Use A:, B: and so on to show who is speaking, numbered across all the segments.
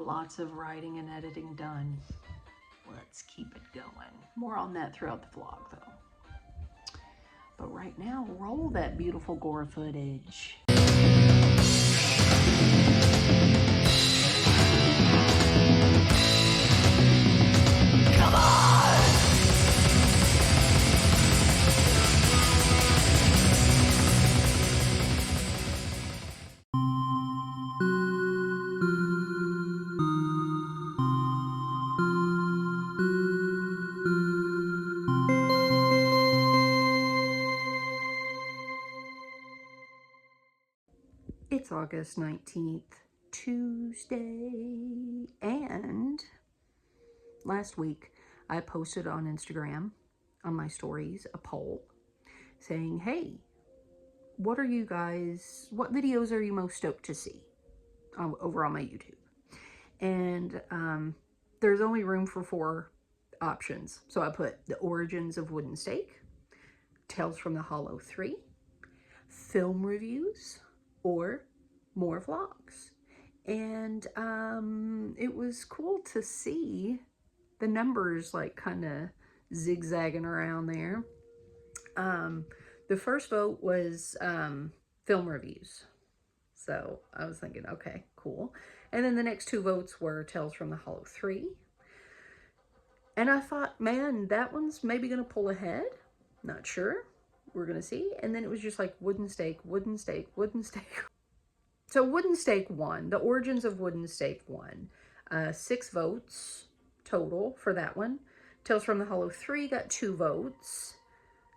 A: lots of writing and editing done. Let's keep it going. More on that throughout the vlog though. But right now, roll that beautiful gore footage. Come on! It's August 19th, Tuesday, and last week I posted on Instagram, on my stories, a poll saying, hey, what videos are you most stoked to see over on my YouTube? And there's only room for 4 options. So I put the origins of Wooden Stake, Tales from the Hollow 3, film reviews, or more vlogs. And it was cool to see the numbers like kind of zigzagging around there. The first vote was film reviews. So I was thinking, okay, cool. And then the next 2 votes were Tales from the Hollow 3. And I thought, man, that one's maybe going to pull ahead. Not sure. We're going to see. And then it was just like Wooden Stake, Wooden Stake, Wooden Stake. So Wooden Stake won. The origins of Wooden Stake won. 6 votes total for that one. Tales from the Hollow 3 got 2 votes.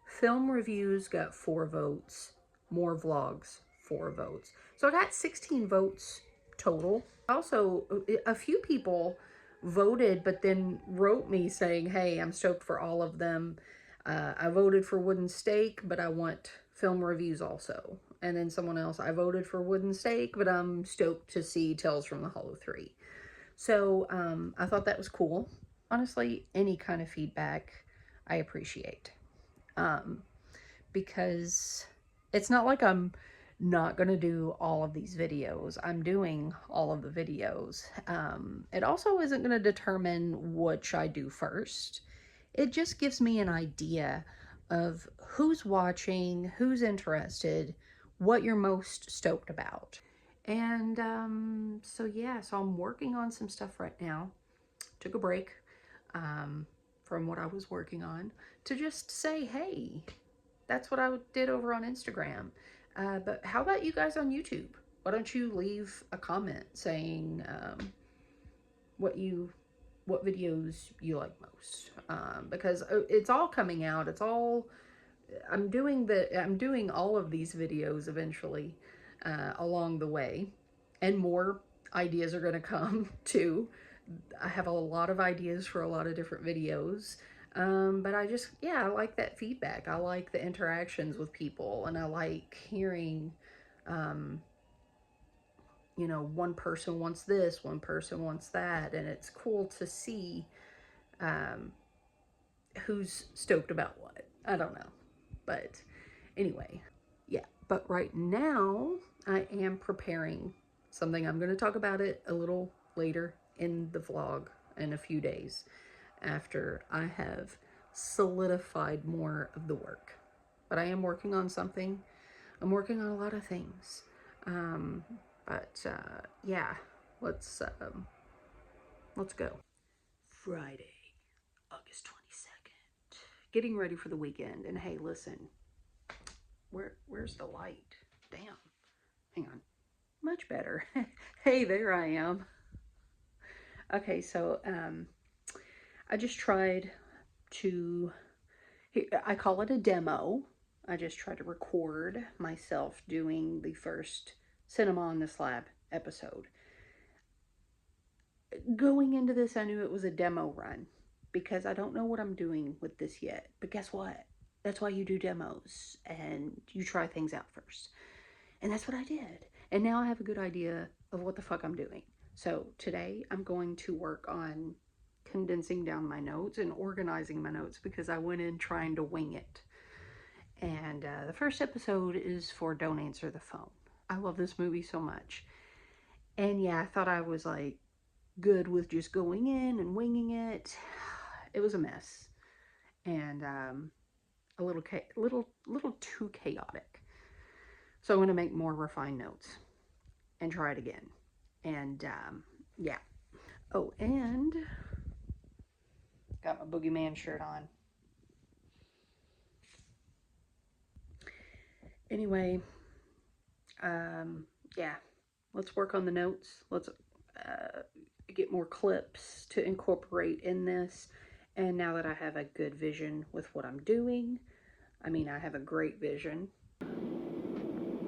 A: Film reviews got 4 votes. More vlogs, 4 votes. So I got 16 votes total. Also, a few people voted, but then wrote me saying, hey, I'm stoked for all of them. I voted for Wooden Stake, but I want film reviews also. And then someone else, I voted for Wooden Stake, but I'm stoked to see Tales from the Hollow 3. So I thought that was cool. Honestly, any kind of feedback I appreciate. Because it's not like I'm not going to do all of these videos. I'm doing all of the videos. It also isn't going to determine which I do first. It just gives me an idea of who's watching, who's interested, what you're most stoked about. And so yeah, so I'm working on some stuff right now. Took a break from what I was working on to just say, hey, that's what I did over on Instagram. But how about you guys on YouTube? Why don't you leave a comment saying what videos you like most? Because it's all coming out. It's all, I'm doing all of these videos eventually along the way, and more ideas are going to come too. I have a lot of ideas for a lot of different videos. But I just, yeah, I like that feedback. I like the interactions with people, and I like hearing, you know, one person wants this, one person wants that, and it's cool to see who's stoked about what. I don't know. But anyway, yeah. But right now, I am preparing something. I'm going to talk about it a little later in the vlog in a few days, after I have solidified more of the work. But I am working on something. I'm working on a lot of things. Yeah, let's go. Friday, August 22nd. Getting ready for the weekend. And hey, listen, where's the light? Damn. Hang on. Much better. Hey, there I am. Okay, so I just tried to, I call it a demo. I just tried to record myself doing the first Cinema on the Slab episode. Going into this, I knew it was a demo run because I don't know what I'm doing with this yet. But guess what? That's why you do demos and you try things out first. And that's what I did. And now I have a good idea of what the fuck I'm doing. So today I'm going to work on condensing down my notes and organizing my notes because I went in trying to wing it. And the first episode is for Don't Answer the Phone. I love this movie so much. And yeah, I thought I was like good with just going in and winging it. It was a mess, and a little too chaotic. So I'm going to make more refined notes and try it again. And yeah. Oh, and got my Boogeyman shirt on. Anyway, yeah, let's work on the notes. Let's get more clips to incorporate in this. And now that I have a good vision with what I'm doing, I mean, I have a great vision.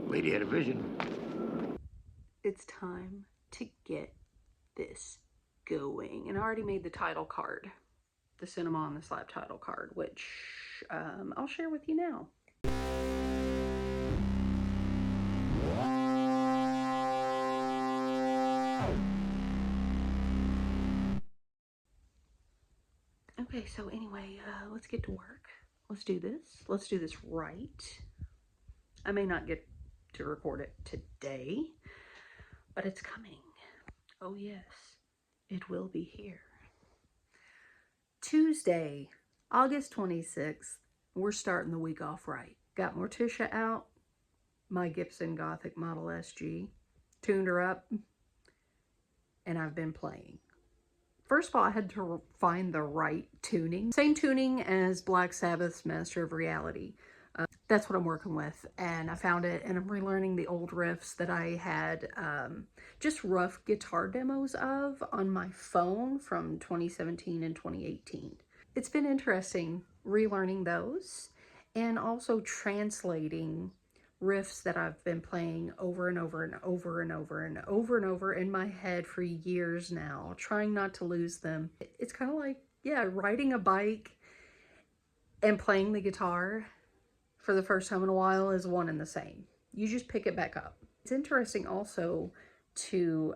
B: Lady had a vision.
A: It's time to get this going. And I already made the title card, the Cinema on the Slab title card, which I'll share with you now. Okay, so anyway, let's get to work. Let's do this. Let's do this right. I may not get to record it today, but it's coming. Oh yes, it will be here. Tuesday, August 26th. We're starting the week off right. Got Morticia out, my Gibson Gothic Model SG. Tuned her up, and I've been playing. First of all, I had to find the right tuning. Same tuning as Black Sabbath's Master of Reality. That's what I'm working with, and I found it, and I'm relearning the old riffs that I had just rough guitar demos of on my phone from 2017 and 2018. It's been interesting relearning those, and also translating riffs that I've been playing over and over and over and over and over and over in my head for years now, trying not to lose them. It's kind of like, yeah, riding a bike and playing the guitar for the first time in a while is one and the same. You just pick it back up. It's interesting also to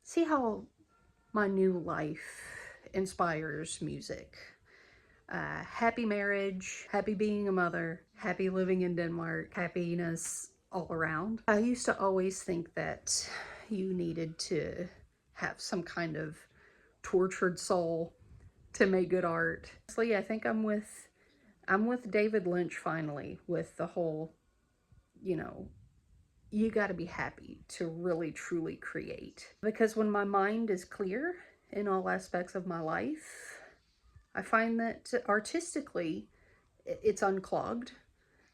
A: see how my new life inspires music. Happy marriage, happy being a mother, happy living in Denmark, happiness all around. I used to always think that you needed to have some kind of tortured soul to make good art. Honestly, I think I'm with David Lynch finally, with the whole, you know, you got to be happy to really truly create. Because when my mind is clear in all aspects of my life, I find that artistically it's unclogged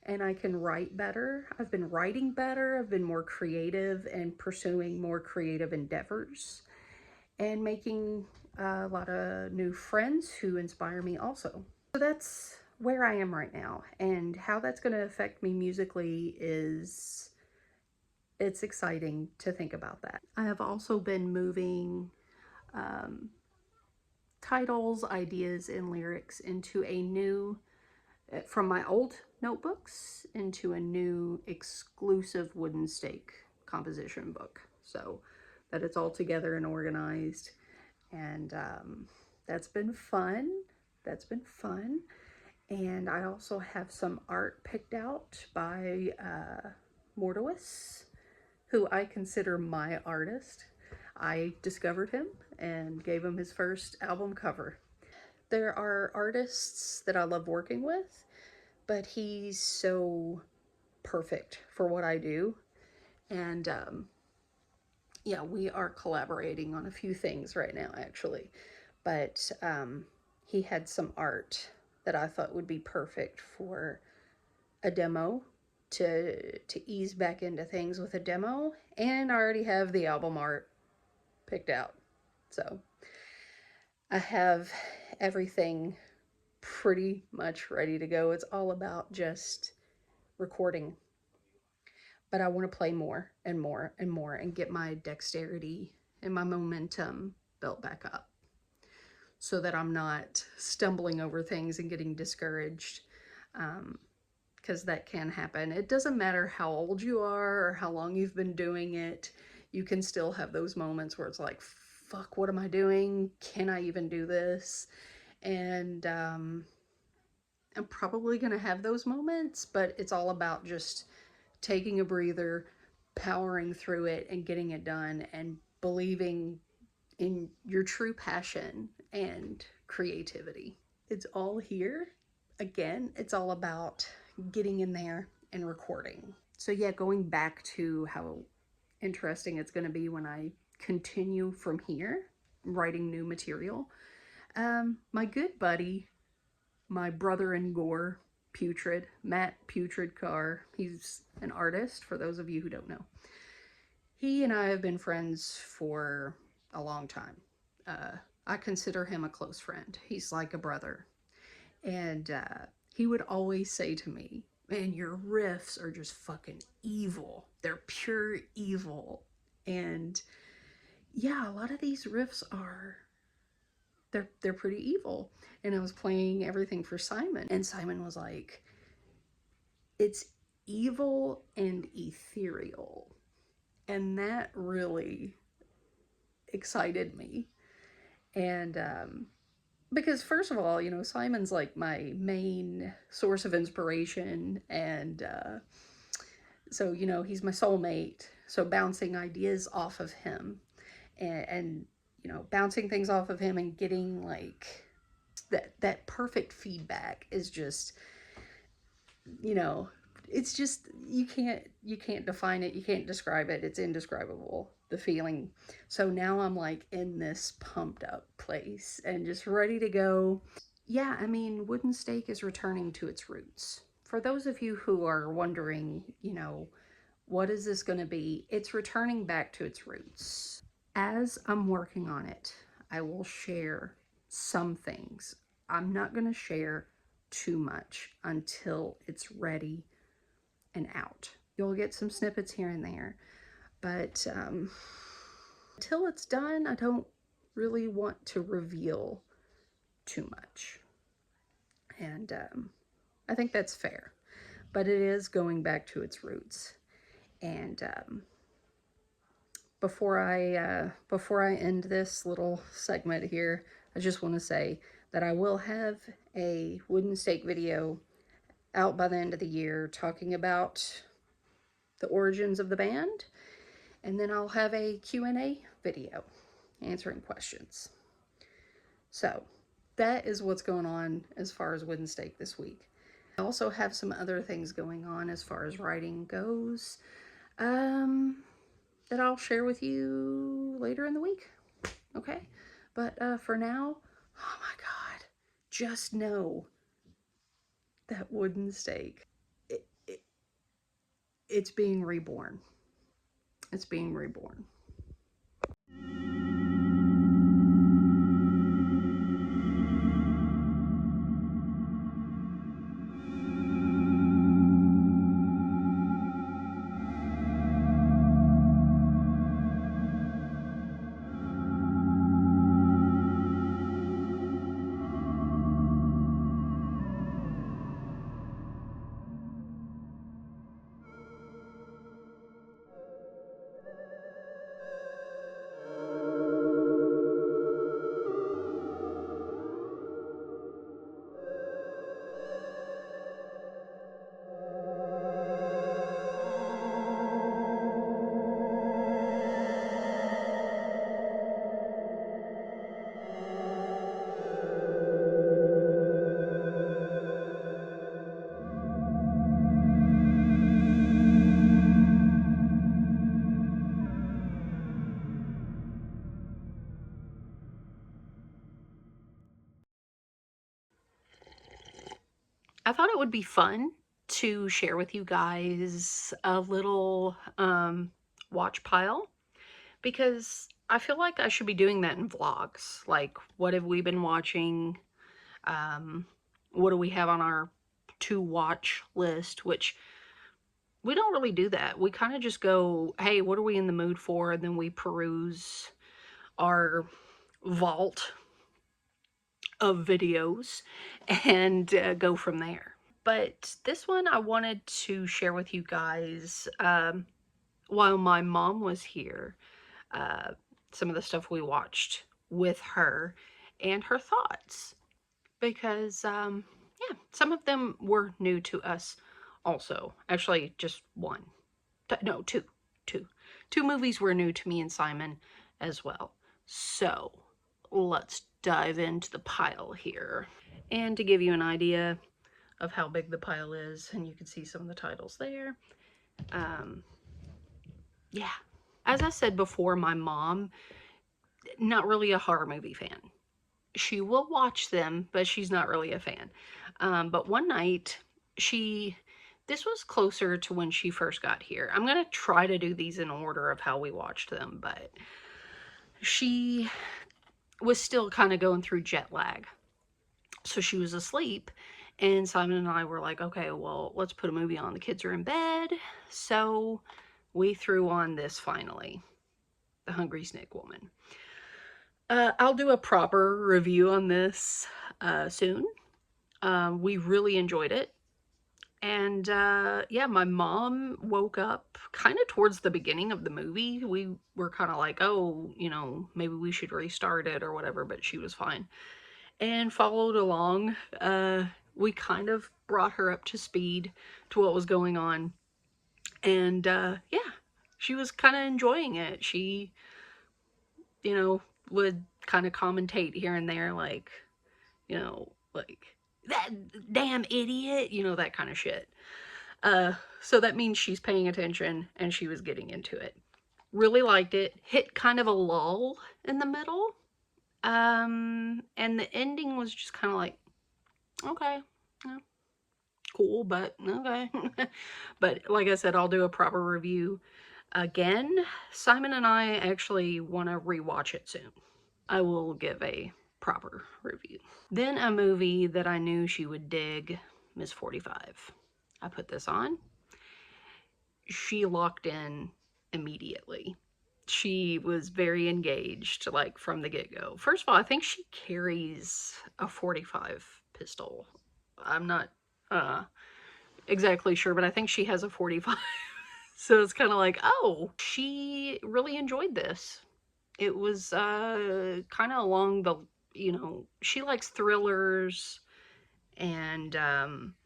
A: and I can write better. I've been writing better. I've been more creative and pursuing more creative endeavors and making a lot of new friends who inspire me also. So that's where I am right now, and how that's going to affect me musically is, it's exciting to think about that. I have also been moving titles, ideas, and lyrics into a new, from my old notebooks, into a new exclusive wooden stake composition book, so that it's all together and organized. And that's been fun. That's been fun. And I also have some art picked out by Mortowis, who I consider my artist. I discovered him and gave him his first album cover. There are artists that I love working with, but he's so perfect for what I do. And yeah, we are collaborating on a few things right now, actually. But he had some art that I thought would be perfect for a demo, to ease back into things with a demo. And I already have the album art picked out. So I have everything pretty much ready to go. It's all about just recording. But I want to play more and more and more and get my dexterity and my momentum built back up, so that I'm not stumbling over things and getting discouraged, because that can happen. It doesn't matter how old you are or how long you've been doing it. You can still have those moments where it's like, fuck, what am I doing? Can I even do this? And I'm probably going to have those moments, but it's all about just taking a breather, powering through it, and getting it done, and believing in your true passion and creativity. It's all here. Again, it's all about getting in there and recording. So yeah, going back to how interesting it's going to be when I continue from here, writing new material. My good buddy, my brother in gore, Putrid, Matt Putrid Carr, he's an artist, for those of you who don't know. He and I have been friends for a long time. I consider him a close friend. He's like a brother. And he would always say to me, man, your riffs are just fucking evil. They're pure evil. And yeah, a lot of these riffs are, they're pretty evil. And I was playing everything for Simon, and Simon was like, it's evil and ethereal. And that really excited me. And because first of all, you know, Simon's like my main source of inspiration, and so, you know, he's my soulmate. So bouncing ideas off of him, and you know, bouncing things off of him and getting like that perfect feedback is just, you know, it's just, you can't define it, you can't describe it, it's indescribable, the feeling. So now I'm like in this pumped up place and just ready to go. Yeah, I mean, Wooden Stake is returning to its roots. For those of you who are wondering, you know, what is this going to be, it's returning back to its roots. As I'm working on it, I will share some things. I'm not going to share too much until it's ready and out. You'll get some snippets here and there, but until it's done, I don't really want to reveal too much. And I think that's fair, but it is going back to its roots. And before I end this little segment here, I just want to say that I will have a Wooden Stake video out by the end of the year talking about the origins of the band, and then I'll have a Q&A video answering questions. So that is what's going on as far as Wooden Stake this week. I also have some other things going on as far as writing goes, that I'll share with you later in the week. Okay? But for now, oh my God, just know that Wooden Stake, it's being reborn. It's being reborn. I thought it would be fun to share with you guys a little watch pile, because I feel like I should be doing that in vlogs. Like, what have we been watching? What do we have on our to watch list? Which we don't really do that. We kind of just go, hey, what are we in the mood for? And then we peruse our vault of videos and go from there. But this one I wanted to share with you guys while my mom was here. Some of the stuff we watched with her and her thoughts. Because, yeah, some of them were new to us also. Actually, just one. No, two. Two movies were new to me and Simon as well. So let's dive into the pile here. And to give you an idea of how big the pile is, and you can see some of the titles there. Yeah. As I said before, my mom, not really a horror movie fan. She will watch them, but she's not really a fan. But one night, this was closer to when she first got here. I'm going to try to do these in order of how we watched them, but she was still kind of going through jet lag. So she was asleep, and Simon and I were like, okay, well, let's put a movie on. The kids are in bed. So we threw on this finally, The Hungry Snake Woman. I'll do a proper review on this soon. We really enjoyed it. And yeah, my mom woke up kind of towards the beginning of the movie. We were kind of like, oh, you know, maybe we should restart it or whatever, but she was fine. And followed along. We kind of brought her up to speed to what was going on. And yeah, she was kind of enjoying it. She, you know, would kind of commentate here and there, like, you know, like, that damn idiot, you know, that kind of shit. So that means she's paying attention and she was getting into it. Really liked it. Hit kind of a lull in the middle. And the ending was just kind of like, okay, yeah, cool, but okay. But like I said, I'll do a proper review. Again, Simon and I actually want to rewatch it soon. I will give a proper review. Then a movie that I knew she would dig, Miss 45. I put this on. She locked in immediately. She was very engaged, like, from the get-go. First of all, I think she carries a 45 pistol. I'm not exactly sure, but I think she has a 45. So it's kind of like, oh, she really enjoyed this. It was kind of along the, you know, she likes thrillers, and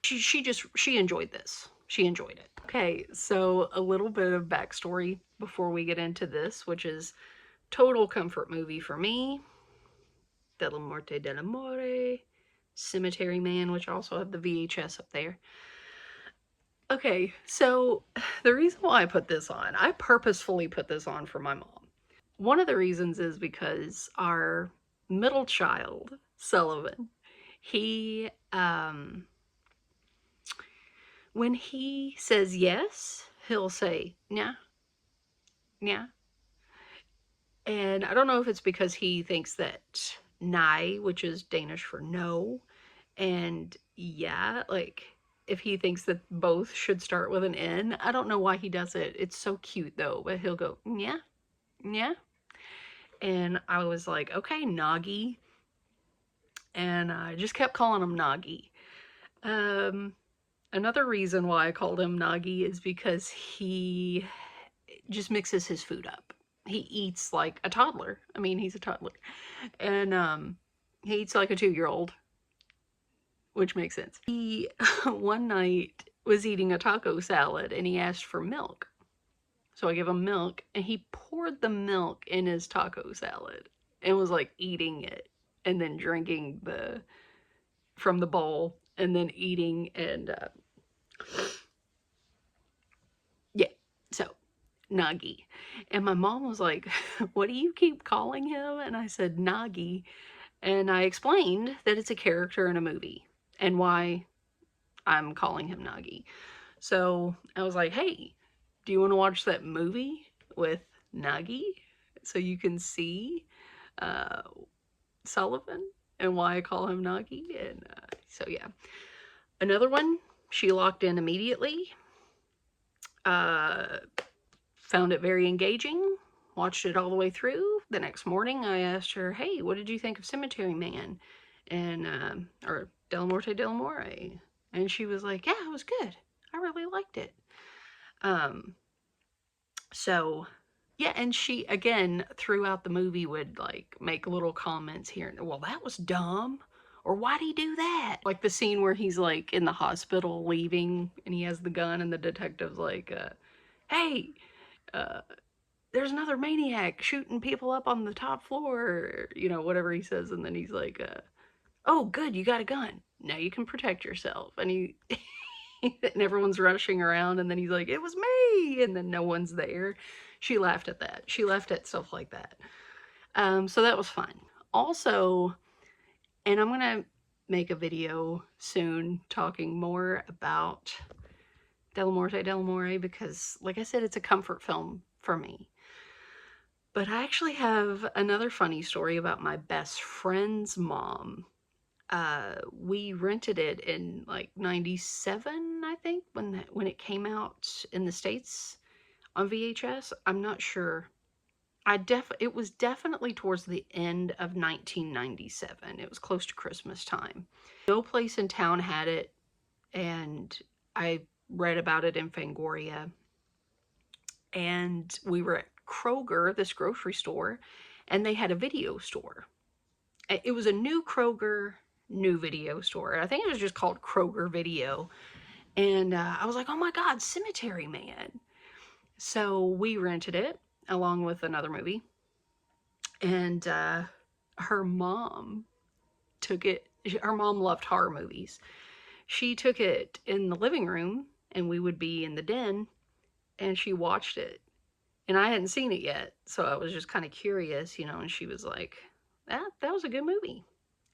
A: she enjoyed this. She enjoyed it. Okay, so a little bit of backstory before we get into this, which is total comfort movie for me. Della Morte dell'Amore, Cemetery Man, which I also have the VHS up there. Okay, so the reason why I put this on, I purposefully put this on for my mom. One of the reasons is because our middle child, Sullivan, he, when he says yes, he'll say, yeah, yeah. And I don't know if it's because he thinks that nej, which is Danish for no, and yeah, like, if he thinks that both should start with an N. I don't know why he does it. It's so cute though, but he'll go, yeah, yeah. And I was like, okay, Nagi. And I just kept calling him Nagi. Another reason why I called him Nagi is because he just mixes his food up. He eats like a toddler. I mean, he's a toddler. And he eats like a 2-year-old, which makes sense. He, one night, was eating a taco salad and he asked for milk. So I gave him milk, and he poured the milk in his taco salad and was like eating it and then drinking from the bowl and then eating, and yeah, so Nagi. And my mom was like, what do you keep calling him? And I said, Nagi. And I explained that it's a character in a movie and why I'm calling him Nagi. So I was like, hey, do you want to watch that movie with Nagi so you can see Sullivan and why I call him Nagi? And so yeah. Another one, she locked in immediately. Found it very engaging. Watched it all the way through. The next morning, I asked her, hey, what did you think of Cemetery Man? And, or Della Morte dell'Amore. And she was like, yeah, it was good. I really liked it. So, yeah, and she, again, throughout the movie would, like, make little comments here. Well, that was dumb. Or why'd he do that? Like the scene where he's, like, in the hospital leaving, and he has the gun, and the detective's like, hey, there's another maniac shooting people up on the top floor, you know, whatever he says. And then he's like, oh, good, you got a gun. Now you can protect yourself. And he, and everyone's rushing around. And then he's like, it was me. And then no one's there. She laughed at that. She laughed at stuff like that. So that was fun. Also, and I'm going to make a video soon talking more about Delamorte because, like I said, it's a comfort film for me. But I actually have another funny story about my best friend's mom. We rented it in like 97, I think, when it came out in the States on VHS. I'm not sure. It was definitely towards the end of 1997. It was close to Christmas time. No place in town had it, and I read about it in Fangoria. And we were at Kroger, this grocery store, and they had a video store. It was a new Kroger, new video store. I think it was just called Kroger Video. And I was like, oh my God, Cemetery Man. So we rented it along with another movie. And her mom took it. Her mom loved horror movies. She took it in the living room, and we would be in the den, and she watched it. And I hadn't seen it yet, so I was just kind of curious, you know, and she was like, that was a good movie.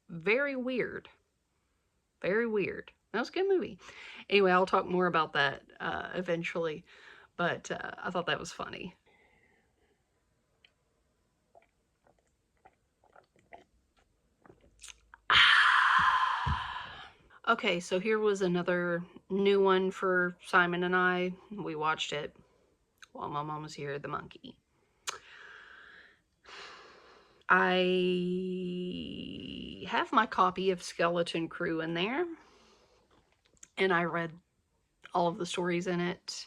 A: Very weird. Very weird. That was a good movie. Anyway, I'll talk more about that eventually, but I thought that was funny. Okay, so here was another new one for Simon and I. We watched it while my mom was here, The Monkey. I have my copy of Skeleton Crew in there, and I read all of the stories in it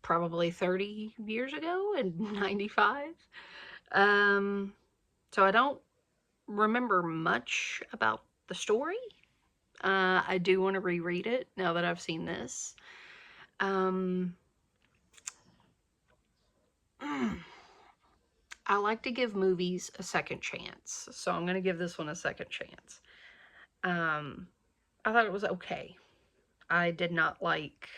A: probably 30 years ago in 95. So I don't remember much about the story. I do want to reread it now that I've seen this. I like to give movies a second chance, so I'm going to give this one a second chance. I thought it was okay. I did not like,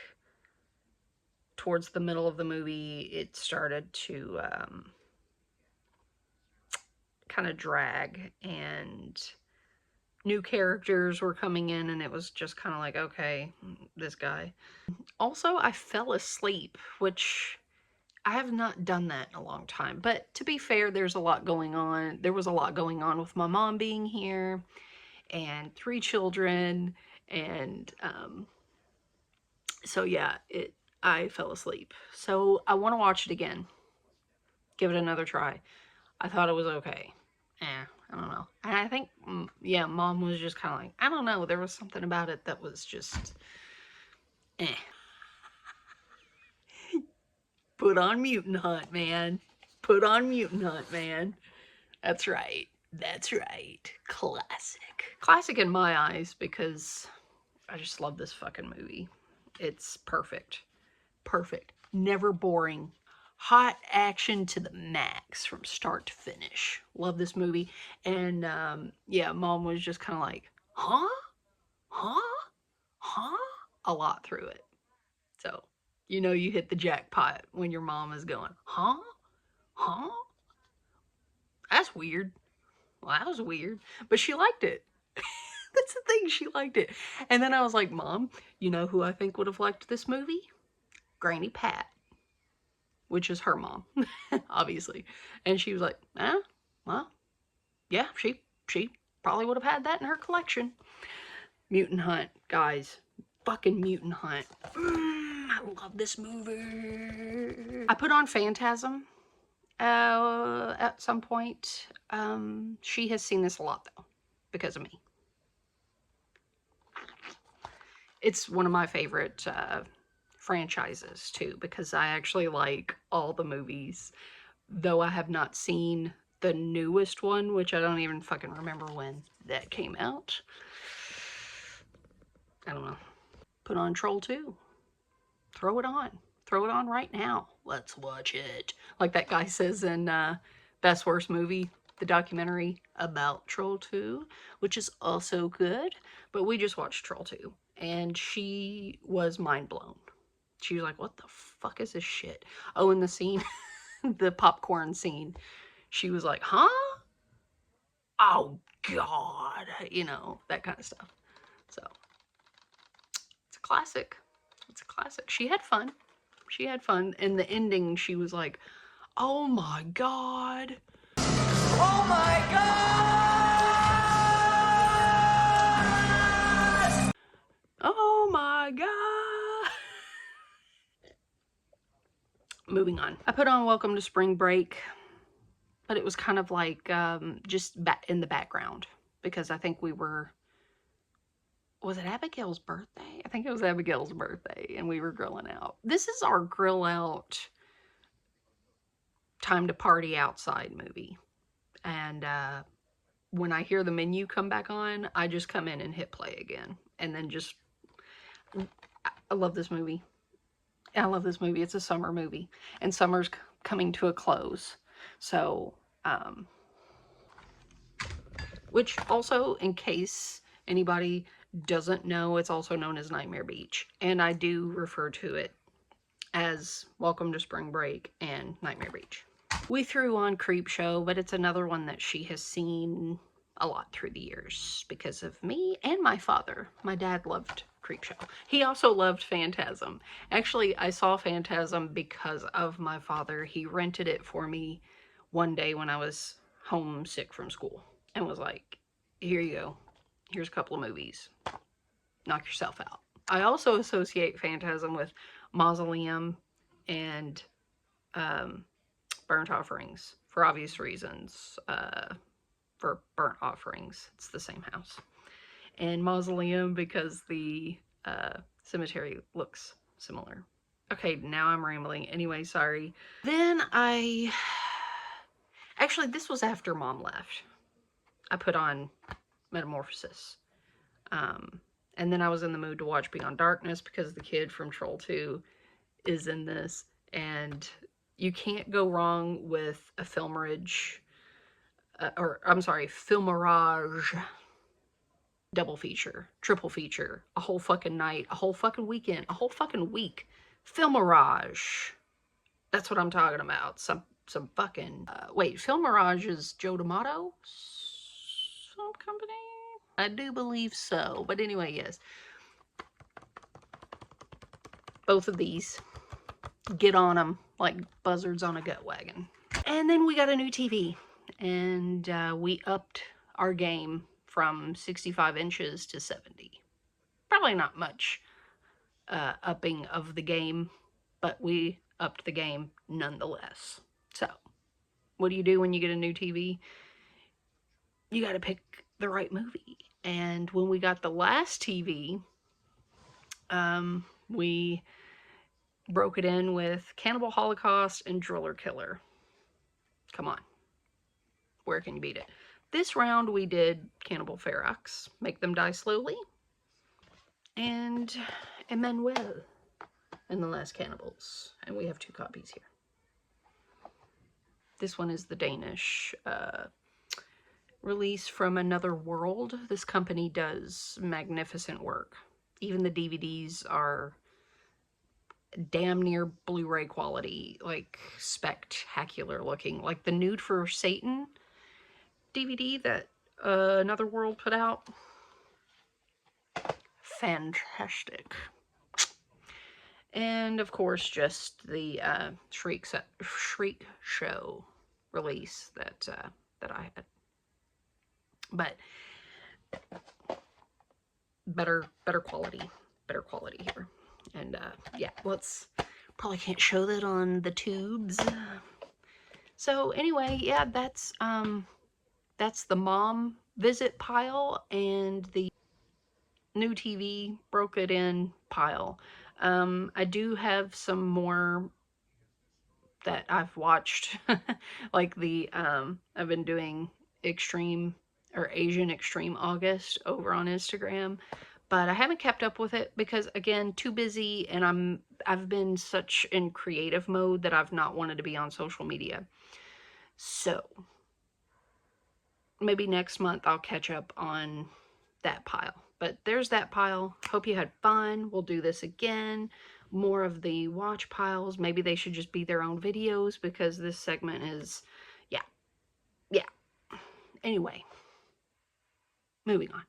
A: towards the middle of the movie, it started to kind of drag, and new characters were coming in, and it was just kind of like, okay, this guy. Also, I fell asleep, which I have not done that in a long time. But to be fair, there's a lot going on. There was a lot going on with my mom being here and 3 children. And so yeah, I fell asleep. So I want to watch it again. Give it another try. I thought it was okay. I don't know. And I think, yeah, mom was just kind of like, I don't know. There was something about it that was just, Put on Mutant Hunt, man. Put on Mutant Hunt, man. That's right. That's right. Classic. Classic in my eyes because I just love this fucking movie. It's perfect. Perfect. Never boring. Hot action to the max from start to finish. Love this movie. And yeah, mom was just kind of like, huh? Huh? Huh? A lot through it. So, you know you hit the jackpot when your mom is going, huh? Huh? That's weird. Well, that was weird. But she liked it. That's the thing, she liked it. And then I was like, Mom, you know who I think would have liked this movie? Granny Pat. Which is her mom, obviously. And she was like, well, yeah, she probably would have had that in her collection. Mutant Hunt, guys. Fucking Mutant Hunt. I love this movie. I put on Phantasm at some point. She has seen this a lot, though, because of me. It's one of my favorite franchises, too, because I actually like all the movies, though I have not seen the newest one, which I don't even fucking remember when that came out. I don't know. Put on Troll 2. Throw it on. throw it on right now. Let's watch it. Like that guy says in Best Worst Movie, the documentary about Troll 2, which is also good. But we just watched Troll 2, and she was mind blown. She was like, what the fuck is this shit? Oh, and the scene, the popcorn scene, she was like, huh? Oh, God. You know, that kind of stuff. So, it's a classic. It's a classic. She had fun. She had fun. In the ending, she was like, oh my God. Oh my God! Oh my God! Moving on. I put on Welcome to Spring Break, but it was kind of like just in the background because I think we were, was it Abigail's birthday? I think it was Abigail's birthday and we were grilling out. This is our grill out time to party outside movie. And when I hear the menu come back on, I just come in and hit play again. And then just, I love this movie. I love this movie. It's a summer movie. And summer's coming to a close. So, which also, in case anybody doesn't know, it's also known as Nightmare Beach. And I do refer to it as Welcome to Spring Break and Nightmare Beach. We threw on Creepshow, but it's another one that she has seen a lot through the years because of me and my father. My dad loved Creepshow. He also loved Phantasm. Actually, I saw Phantasm because of my father. He rented it for me one day when I was homesick from school and was like, here you go. Here's a couple of movies. Knock yourself out. I also associate Phantasm with Mausoleum and Burnt Offerings for obvious reasons. For Burnt Offerings, it's the same house. And Mausoleum because the cemetery looks similar. Okay, now I'm rambling. Anyway, sorry. Then actually, this was after Mom left. I put on Metamorphosis. And then I was in the mood to watch Beyond Darkness because the kid from Troll 2 is in this. And you can't go wrong with a Filmerage, Filmerage double feature, triple feature, a whole fucking night, a whole fucking weekend, a whole fucking week. Filmerage. That's what I'm talking about. Some fucking, wait, Filmerage is Joe D'Amato? Some company? I do believe so. But anyway, yes. Both of these. Get on them like buzzards on a gut wagon. And then we got a new TV. And we upped our game from 65 inches to 70. Probably not much upping of the game, but we upped the game nonetheless. So, what do you do when you get a new TV? You got to pick the right movie. And when we got the last TV, we broke it in with Cannibal Holocaust and Driller Killer. Come on. Where can you beat it? This round we did Cannibal Ferox, Make Them Die Slowly, and Emmanuel and the Last Cannibals. And we have 2 copies here. This one is the Danish release from Another World. This company does magnificent work. Even the DVDs are damn near Blu-ray quality, like spectacular looking. Like the Nude for Satan DVD that Another World put out. Fantastic. And of course, just the Shriek Show release that I had. But better quality here. And yeah, probably can't show that on the tubes. So anyway, yeah, that's the mom visit pile and the new TV broke it in pile. I do have some more that I've watched, like I've been doing Extreme or Asian Extreme August over on Instagram, but I haven't kept up with it because, again, too busy, and I've been such in creative mode that I've not wanted to be on social media. So maybe next month I'll catch up on that pile. But there's that pile. Hope you had fun. We'll do this again. More of the watch piles. Maybe they should just be their own videos because this segment is, yeah. Anyway, moving on.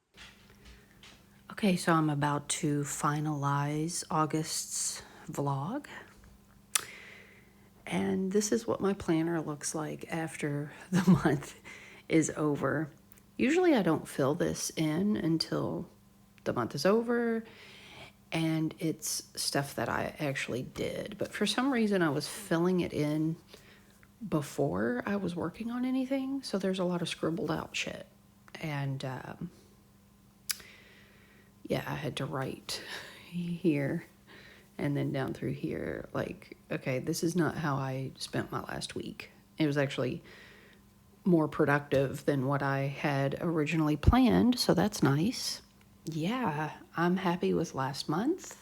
A: Okay, so I'm about to finalize August's vlog. And this is what my planner looks like after the month is over. Usually I don't fill this in until the month is over, and it's stuff that I actually did. But for some reason I was filling it in before I was working on anything, so there's a lot of scribbled out shit. And yeah, I had to write here and then down through here, like, okay, this is not how I spent my last week. It was actually more productive than what I had originally planned, so that's nice. Yeah, I'm happy with last month,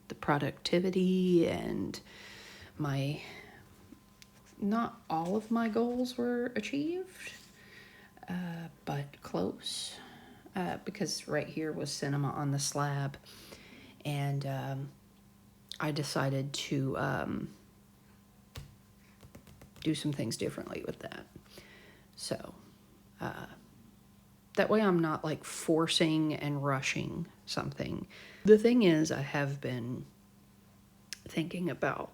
A: the productivity, and not all of my goals were achieved, but close, because right here was cinema on the slab, and I decided to do some things differently with that. So that way I'm not like forcing and rushing something. The thing is, I have been thinking about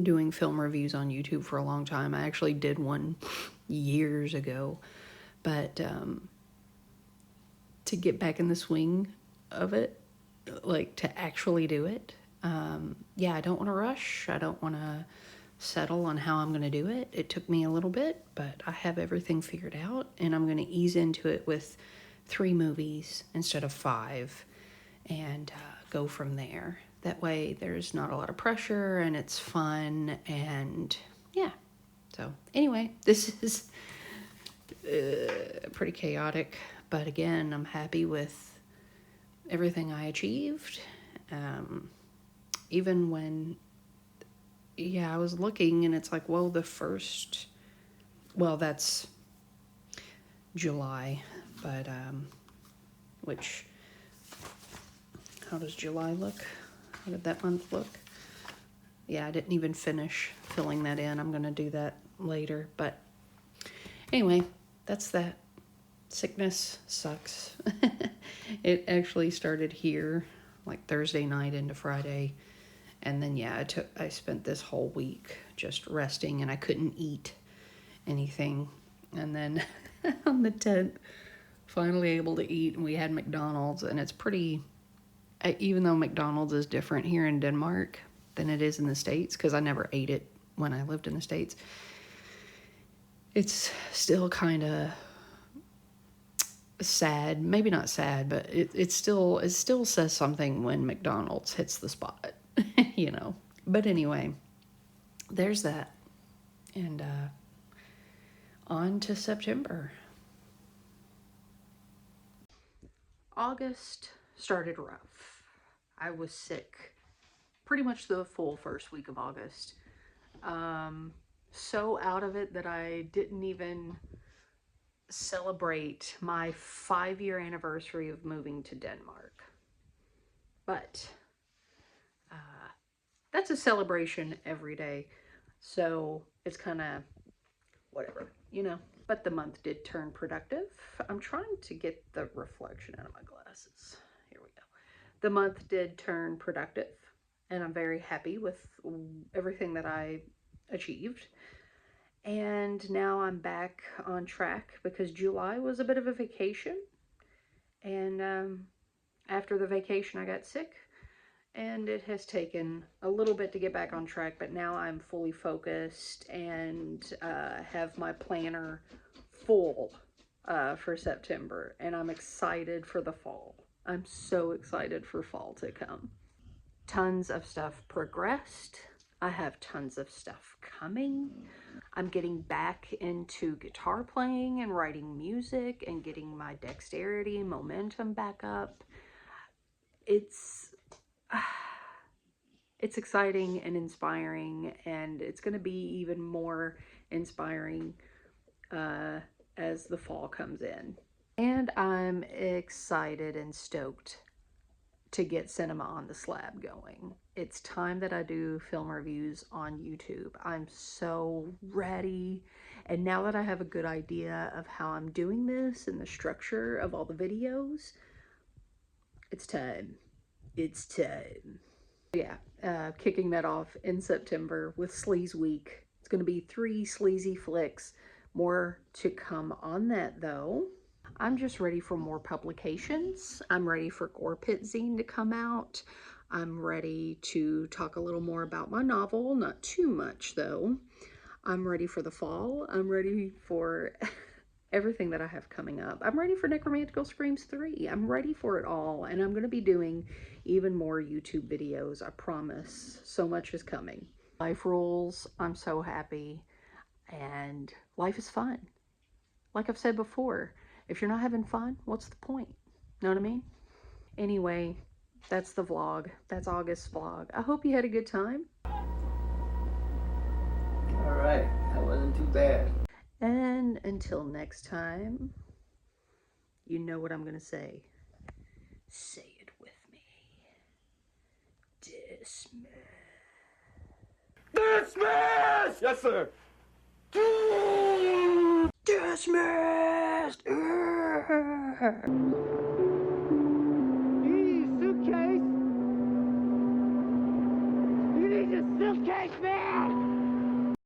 A: doing film reviews on YouTube for a long time. I actually did one years ago, but to get back in the swing of it, like to actually do it, yeah, I don't want to rush. I don't want to settle on how I'm going to do it. It took me a little bit, but I have everything figured out, and I'm going to ease into it with 3 movies instead of 5 and go from there. That way there's not a lot of pressure and it's fun, and yeah. So anyway, this is pretty chaotic, but again, I'm happy with everything I achieved. Even when, yeah, I was looking and it's like, whoa, well, that's July, but, which, how does July look? How did that month look? Yeah, I didn't even finish filling that in. I'm going to do that later, but anyway, that's that. Sickness sucks. It actually started here, like Thursday night into Friday. And then, yeah, I spent this whole week just resting, and I couldn't eat anything. And then on the 10th, finally able to eat, and we had McDonald's, and it's pretty, even though McDonald's is different here in Denmark than it is in the States, because I never ate it when I lived in the States, it's still kind of sad. Maybe not sad, but it still says something when McDonald's hits the spot. You know. But anyway, there's that. And on to September. August started rough. I was sick pretty much the full first week of August. So out of it that I didn't even celebrate my 5-year anniversary of moving to Denmark. But that's a celebration every day, so it's kind of whatever, you know. But the month did turn productive. I'm trying to get the reflection out of my glasses. Here we go. The month did turn productive, and I'm very happy with everything that I achieved. And now I'm back on track because July was a bit of a vacation, and after the vacation I got sick. And it has taken a little bit to get back on track, but now I'm fully focused and have my planner full for September. And I'm excited for the fall. I'm so excited for fall to come. Tons of stuff progressed. I have tons of stuff coming. I'm getting back into guitar playing and writing music and getting my dexterity and momentum back up. it's it's exciting and inspiring, and it's going to be even more inspiring as the fall comes in. And I'm excited and stoked to get cinema on the slab going. It's time that I do film reviews on YouTube. I'm so ready. And now that I have a good idea of how I'm doing this and the structure of all the videos, it's time. It's time. Yeah, kicking that off in September with Sleaze Week. It's going to be 3 sleazy flicks. More to come on that, though. I'm just ready for more publications. I'm ready for GorePit Zine to come out. I'm ready to talk a little more about my novel, not too much though. I'm ready for the fall. I'm ready for everything that I have coming up. I'm ready for Necromantical Screams 3. I'm ready for it all, and I'm going to be doing even more YouTube videos, I promise. So much is coming. Life rules. I'm so happy, and life is fun. Like I've said before, if you're not having fun, what's the point? Know what I mean? Anyway, that's the vlog. That's August's vlog. I hope you had a good time.
C: All right, that wasn't too bad.
A: And until next time, you know what I'm going to say. Say it with me. Dismiss.
B: Dismiss! Yes, sir.
A: Dismissed!
D: You need a suitcase? You need a suitcase, man!